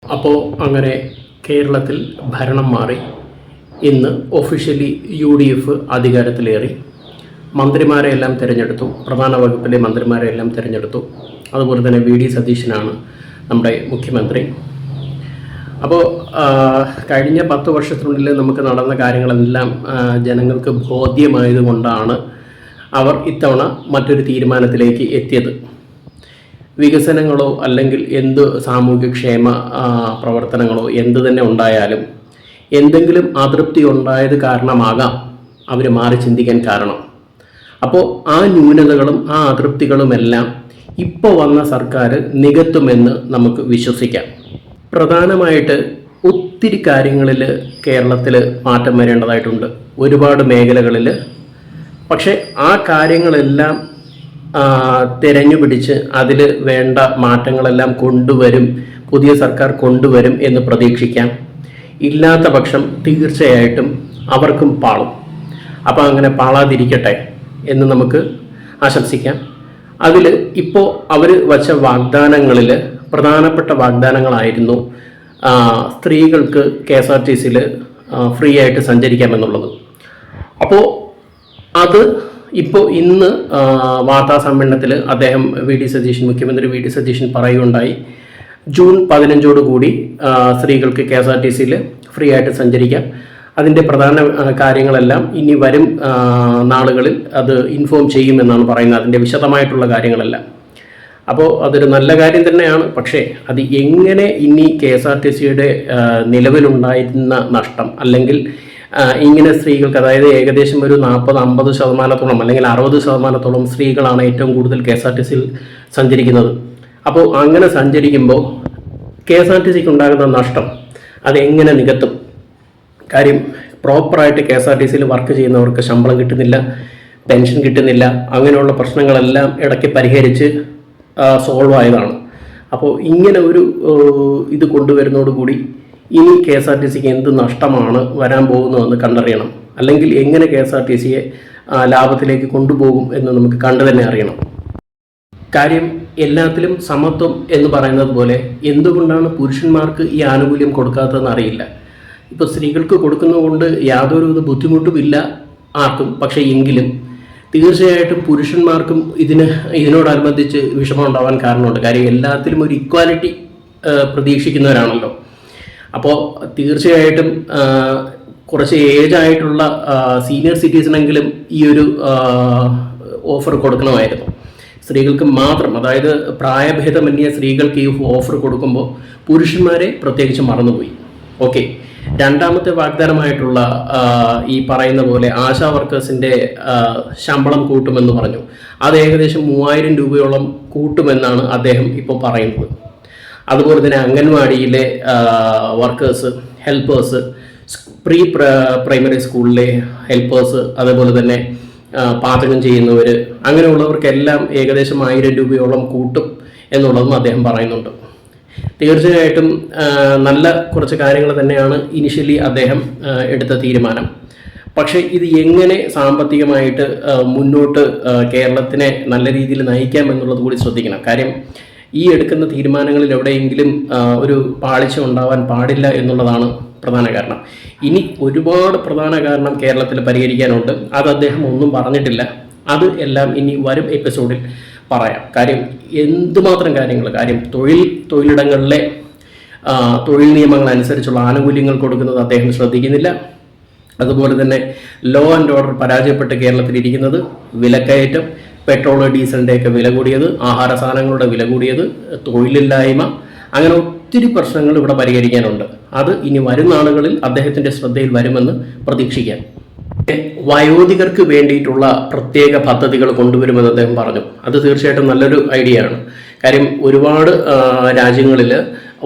അപ്പോൾ അങ്ങനെ കേരളത്തിൽ ഭരണം മാറി. ഇന്ന് ഒഫീഷ്യലി UDF അധികാരത്തിലേറി. മന്ത്രിമാരെയെല്ലാം തിരഞ്ഞെടുത്തു, പ്രധാന വകുപ്പിലെ മന്ത്രിമാരെയെല്ലാം തിരഞ്ഞെടുത്തു. അതുപോലെ തന്നെ VD സതീശനാണ് നമ്മുടെ മുഖ്യമന്ത്രി. അപ്പോൾ കഴിഞ്ഞ 10 വർഷത്തിനുള്ളിൽ നമുക്ക് നടന്ന കാര്യങ്ങളെല്ലാം ജനങ്ങൾക്ക് ബോധ്യമായതുകൊണ്ടാണ് അവർ ഇത്തവണ മറ്റൊരു തീരുമാനത്തിലേക്ക് എത്തിയത്. വികസനങ്ങളോ അല്ലെങ്കിൽ എന്ത് സാമൂഹ്യക്ഷേമ പ്രവർത്തനങ്ങളോ എന്ത് തന്നെ ഉണ്ടായാലും എന്തെങ്കിലും അതൃപ്തി ഉണ്ടായത് കാരണമാകാം അവർ മാറി ചിന്തിക്കാൻ കാരണം. അപ്പോൾ ആ ന്യൂനതകളും ആ അതൃപ്തികളുമെല്ലാം ഇപ്പോൾ വന്ന സർക്കാർ നികത്തുമെന്ന് നമുക്ക് വിശ്വസിക്കാം. പ്രധാനമായിട്ട് ഒത്തിരി കാര്യങ്ങളിൽ കേരളത്തിൽ മാറ്റം വരേണ്ടതായിട്ടുണ്ട്, ഒരുപാട് മേഖലകളിൽ. പക്ഷേ ആ കാര്യങ്ങളെല്ലാം തിരഞ്ഞുപിടിച്ച് അതിൽ വേണ്ട മാറ്റങ്ങളെല്ലാം കൊണ്ടുവരും, പുതിയ സർക്കാർ കൊണ്ടുവരും എന്ന് പ്രതീക്ഷിക്കാം. ഇല്ലാത്ത പക്ഷം തീർച്ചയായിട്ടും അവർക്കും പാളും. അപ്പോൾ അങ്ങനെ പാളാതിരിക്കട്ടെ എന്ന് നമുക്ക് ആശംസിക്കാം. അതിൽ ഇപ്പോൾ അവർ വച്ച വാഗ്ദാനങ്ങളിൽ പ്രധാനപ്പെട്ട വാഗ്ദാനങ്ങളായിരുന്നു സ്ത്രീകൾക്ക് KSRTCയിൽ ഫ്രീ ആയിട്ട് സഞ്ചരിക്കാമെന്നുള്ളത്. അപ്പോൾ അത് ഇപ്പോൾ ഇന്ന് വാർത്താ സമ്മേളനത്തിൽ അദ്ദേഹം മുഖ്യമന്ത്രി VD സതീശൻ പറയുകയുണ്ടായി, ജൂൺ 15 കൂടി സ്ത്രീകൾക്ക് KSRTCയിൽ ഫ്രീ ആയിട്ട് സഞ്ചരിക്കാം. അതിൻ്റെ പ്രധാന കാര്യങ്ങളെല്ലാം ഇനി വരും നാളുകളിൽ അത് ഇൻഫോം ചെയ്യുമെന്നാണ് പറയുന്നത്, അതിൻ്റെ വിശദമായിട്ടുള്ള കാര്യങ്ങളെല്ലാം. അപ്പോൾ അതൊരു നല്ല കാര്യം തന്നെയാണ്. പക്ഷേ അത് എങ്ങനെ ഇനി KSRTCയുടെ നിലവിലുണ്ടായിരുന്ന നഷ്ടം, അല്ലെങ്കിൽ ഇങ്ങനെ സ്ത്രീകൾക്ക്, അതായത് ഏകദേശം ഒരു 40-50% അല്ലെങ്കിൽ 60% സ്ത്രീകളാണ് ഏറ്റവും കൂടുതൽ KSRTCയിൽ സഞ്ചരിക്കുന്നത്. അപ്പോൾ അങ്ങനെ സഞ്ചരിക്കുമ്പോൾ KSRTCക്ക് ഉണ്ടാകുന്ന നഷ്ടം അതെങ്ങനെ നികത്തും? കാര്യം പ്രോപ്പറായിട്ട് KSRTCയിൽ വർക്ക് ചെയ്യുന്നവർക്ക് ശമ്പളം കിട്ടുന്നില്ല, പെൻഷൻ കിട്ടുന്നില്ല, അങ്ങനെയുള്ള പ്രശ്നങ്ങളെല്ലാം ഇടയ്ക്ക് പരിഹരിച്ച് സോൾവ് ആയതാണ്. അപ്പോൾ ഇങ്ങനെ ഒരു ഇത് കൊണ്ടുവരുന്നതോടുകൂടി ഇനി KSRTCക്ക് എന്ത് നഷ്ടമാണ് വരാൻ പോകുന്നതെന്ന് കണ്ടറിയണം. അല്ലെങ്കിൽ എങ്ങനെ KSRTCയെ ലാഭത്തിലേക്ക് കൊണ്ടുപോകും എന്ന് നമുക്ക് കണ്ടു തന്നെ അറിയണം. കാര്യം എല്ലാത്തിലും സമത്വം എന്ന് പറയുന്നത് പോലെ എന്തുകൊണ്ടാണ് പുരുഷന്മാർക്ക് ഈ ആനുകൂല്യം കൊടുക്കാത്തതെന്ന് അറിയില്ല. ഇപ്പോൾ സ്ത്രീകൾക്ക് കൊടുക്കുന്നതുകൊണ്ട് യാതൊരു ബുദ്ധിമുട്ടുമില്ല ആർക്കും. പക്ഷേ എങ്കിലും തീർച്ചയായിട്ടും പുരുഷന്മാർക്കും ഇതിനോടനുബന്ധിച്ച് വിഷമം ഉണ്ടാവാൻ കാരണമുണ്ട്. കാര്യം എല്ലാത്തിലും ഒരു ഇക്വാലിറ്റി പ്രതീക്ഷിക്കുന്നവരാണല്ലോ. അപ്പോൾ തീർച്ചയായിട്ടും കുറച്ച് ഏജായിട്ടുള്ള സീനിയർ സിറ്റിസണെങ്കിലും ഈ ഒരു ഓഫർ കൊടുക്കണമായിരുന്നു. സ്ത്രീകൾക്ക് മാത്രം, അതായത് പ്രായഭേദമന്യേ സ്ത്രീകൾക്ക് ഈ ഓഫർ കൊടുക്കുമ്പോൾ പുരുഷന്മാരെ പ്രത്യേകിച്ച് മറന്നുപോയി. ഓക്കെ, രണ്ടാമത്തെ വാഗ്ദാനമായിട്ടുള്ള ഈ പറയുന്ന പോലെ ആശാ വർക്കേഴ്സിൻ്റെ ശമ്പളം കൂട്ടുമെന്ന് പറഞ്ഞു. അത് ഏകദേശം 3000 രൂപയോളം കൂട്ടുമെന്നാണ് അദ്ദേഹം ഇപ്പോൾ പറയുന്നത്. അതുപോലെ തന്നെ അംഗൻവാടിയിലെ വർക്കേഴ്സ്, ഹെൽപ്പേഴ്സ്, പ്രീ പ്രൈമറി സ്കൂളിലെ ഹെൽപ്പേഴ്സ്, അതുപോലെ തന്നെ പാചകം ചെയ്യുന്നവർ, അങ്ങനെയുള്ളവർക്കെല്ലാം ഏകദേശം 1000 രൂപയോളം കൂട്ടും എന്നുള്ളതും അദ്ദേഹം പറയുന്നുണ്ട്. തീർച്ചയായിട്ടും നല്ല കുറച്ച് കാര്യങ്ങൾ തന്നെയാണ് ഇനിഷ്യലി അദ്ദേഹം എടുത്ത തീരുമാനം. പക്ഷേ ഇത് എങ്ങനെ സാമ്പത്തികമായിട്ട് മുന്നോട്ട് കേരളത്തിനെ നല്ല രീതിയിൽ നയിക്കാം എന്നുള്ളത് കൂടി ശ്രദ്ധിക്കണം. കാര്യം ഈ എടുക്കുന്ന തീരുമാനങ്ങളിൽ എവിടെയെങ്കിലും ഒരു പാളിച്ച ഉണ്ടാവാൻ പാടില്ല എന്നുള്ളതാണ് പ്രധാന കാരണം. ഇനി ഒരുപാട് പ്രധാന കാരണം കേരളത്തിൽ പരിഹരിക്കാനുണ്ട്. അത് അദ്ദേഹം ഒന്നും പറഞ്ഞിട്ടില്ല. അത് എല്ലാം ഇനി വരും എപ്പിസോഡിൽ പറയാം. കാര്യം എന്തുമാത്രം കാര്യം തൊഴിലിടങ്ങളിലെ തൊഴിൽ നിയമങ്ങൾ അനുസരിച്ചുള്ള ആനുകൂല്യങ്ങൾ കൊടുക്കുന്നത് അദ്ദേഹം ശ്രദ്ധിക്കുന്നില്ല. അതുപോലെ തന്നെ ലോ ആൻഡ് ഓർഡർ പരാജയപ്പെട്ട് കേരളത്തിലിരിക്കുന്നത്, വിലക്കയറ്റം, പെട്രോൾ ഡീസലിൻ്റെയൊക്കെ വില കൂടിയത്, ആഹാര സാധനങ്ങളുടെ വില കൂടിയത്, തൊഴിലില്ലായ്മ, അങ്ങനെ ഒത്തിരി പ്രശ്നങ്ങൾ ഇവിടെ പരിഹരിക്കാനുണ്ട്. അത് ഇനി വരുന്ന നാളുകളിൽ അദ്ദേഹത്തിൻ്റെ ശ്രദ്ധയിൽ വരുമെന്ന് പ്രതീക്ഷിക്കാം. വയോധികർക്ക് വേണ്ടിയിട്ടുള്ള പ്രത്യേക പദ്ധതികൾ കൊണ്ടുവരുമെന്ന് അദ്ദേഹം പറഞ്ഞു. അത് തീർച്ചയായിട്ടും നല്ലൊരു ഐഡിയ ആണ്. കാര്യം ഒരുപാട് രാജ്യങ്ങളിൽ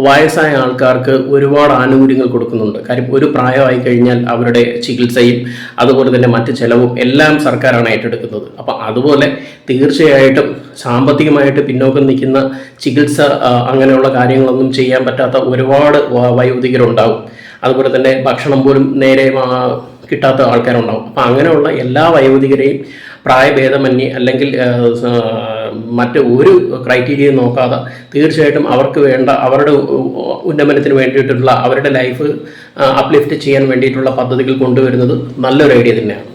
വയസ്സായ ആൾക്കാർക്ക് ഒരുപാട് ആനുകൂല്യങ്ങൾ കൊടുക്കുന്നുണ്ട്. കാര്യം ഒരു പ്രായമായി കഴിഞ്ഞാൽ അവരുടെ ചികിത്സയും അതുപോലെ തന്നെ മറ്റ് ചെലവും എല്ലാം സർക്കാരാണ് ഏറ്റെടുക്കുന്നത്. അപ്പം അതുപോലെ തീർച്ചയായിട്ടും സാമ്പത്തികമായിട്ട് പിന്നോക്കം നിൽക്കുന്ന ചികിത്സ അങ്ങനെയുള്ള കാര്യങ്ങളൊന്നും ചെയ്യാൻ പറ്റാത്ത ഒരുപാട് വയോധികരുണ്ടാവും. അതുപോലെ തന്നെ ഭക്ഷണം പോലും നേരെ കിട്ടാത്ത ആൾക്കാരുണ്ടാവും. അപ്പം അങ്ങനെയുള്ള എല്ലാ വയോധികരെയും പ്രായഭേദമന്യേ അല്ലെങ്കിൽ മറ്റ് ഒരു ക്രൈറ്റീരിയയും നോക്കാതെ തീർച്ചയായിട്ടും അവർക്ക് വേണ്ട അവരുടെ ഉന്നമനത്തിന് വേണ്ടിയിട്ടുള്ള അവരുടെ ലൈഫ് അപ്ലിഫ്റ്റ് ചെയ്യാൻ വേണ്ടിയിട്ടുള്ള പദ്ധതികൾ കൊണ്ടുവരുന്നത് നല്ലൊരു ഐഡിയ തന്നെയാണ്.